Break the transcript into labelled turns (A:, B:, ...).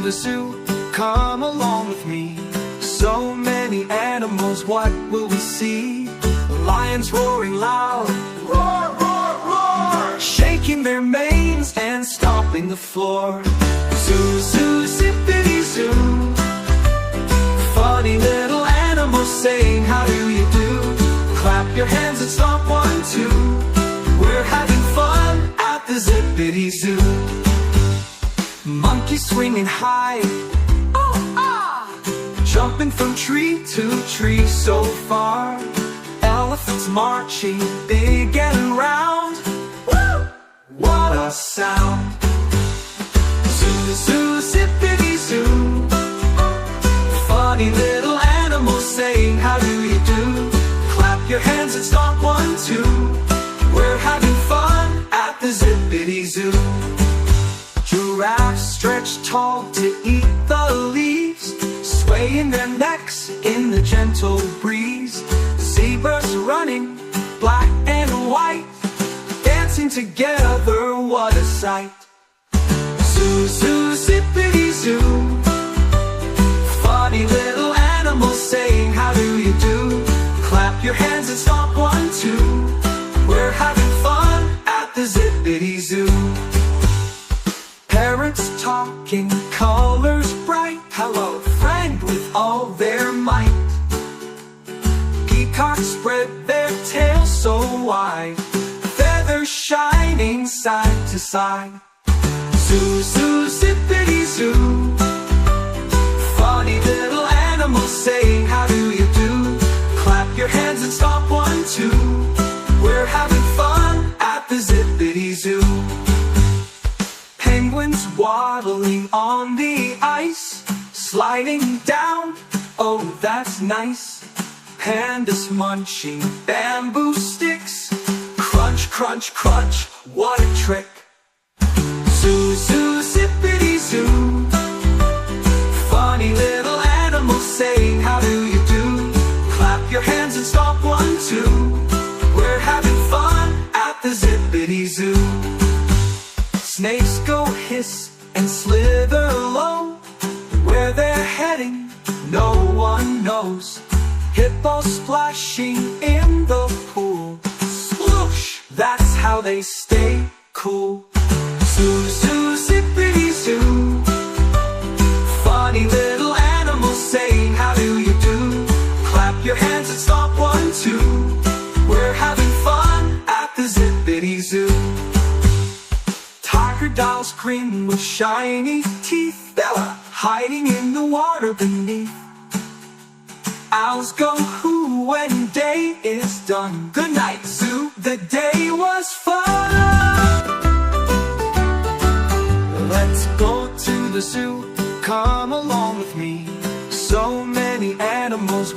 A: the zoo, come along with me. So many animals, what will we see? The lions roaring loud, roar, roar, roar, shaking their manes and stomping the floor. Zoo, zoo, zippity zoo. Funny little animals saying, how do you do? Clap your hands and stomp 1, 2. We're having fun at the Zippity Zoo. Monkeys swinging high, oh, ah, jumping from tree to tree so far. Elephants marching big and round, woo! What a sound! Zoo, zoo, zippity zoo. Funny little animals saying, how do you do? Clap your hands and stomp 1, 2. We're having fun at the Zippity Zoo. Giraffes stretch tall to eat the leaves, swaying their necks in the gentle breeze. Zebras running, black and white, dancing together, what a sight. Zoo, zoo, zippity zoo. Funny little animals saying, how do you do? Clap your hands and stomp 1, 2. We're having fun at the Zippity Zoo. Parrots talking, colors bright, hello friend, with all their might. Peacocks spread their tails so wide, feathers shining side to side. Zoo, zoo, zippity zoo. Funny little animals saying, how do you do? Clap your hands and stomp 1, 2. We're having fun at the Zippity Zoo. Penguins waddling on the ice, sliding down, oh that's nice. Pandas munching bamboo sticks, crunch, crunch, crunch, what a trick. Zoo, zoo, zippity zoo. Funny little animals saying, how do you do? Clap your hands and stomp 1, 2. We're having fun at the Zippity Zoo. Snakes go hiss and slither low, where they're heading no one knows. Hippos splashing in the pool, sploosh, that's how they stay cool. Zoo, zoo, zippity zoo. Funny little animals saying, how do you do? Clap your hands and stomp 1, 2. We're having fun at the Zippity Zoo. Crocodiles grin with shiny teeth, Bella hiding in the water beneath. Owls go hoo when day is done. Good night, zoo, the day was fun. Let's go to the zoo, come along with me. So many animals.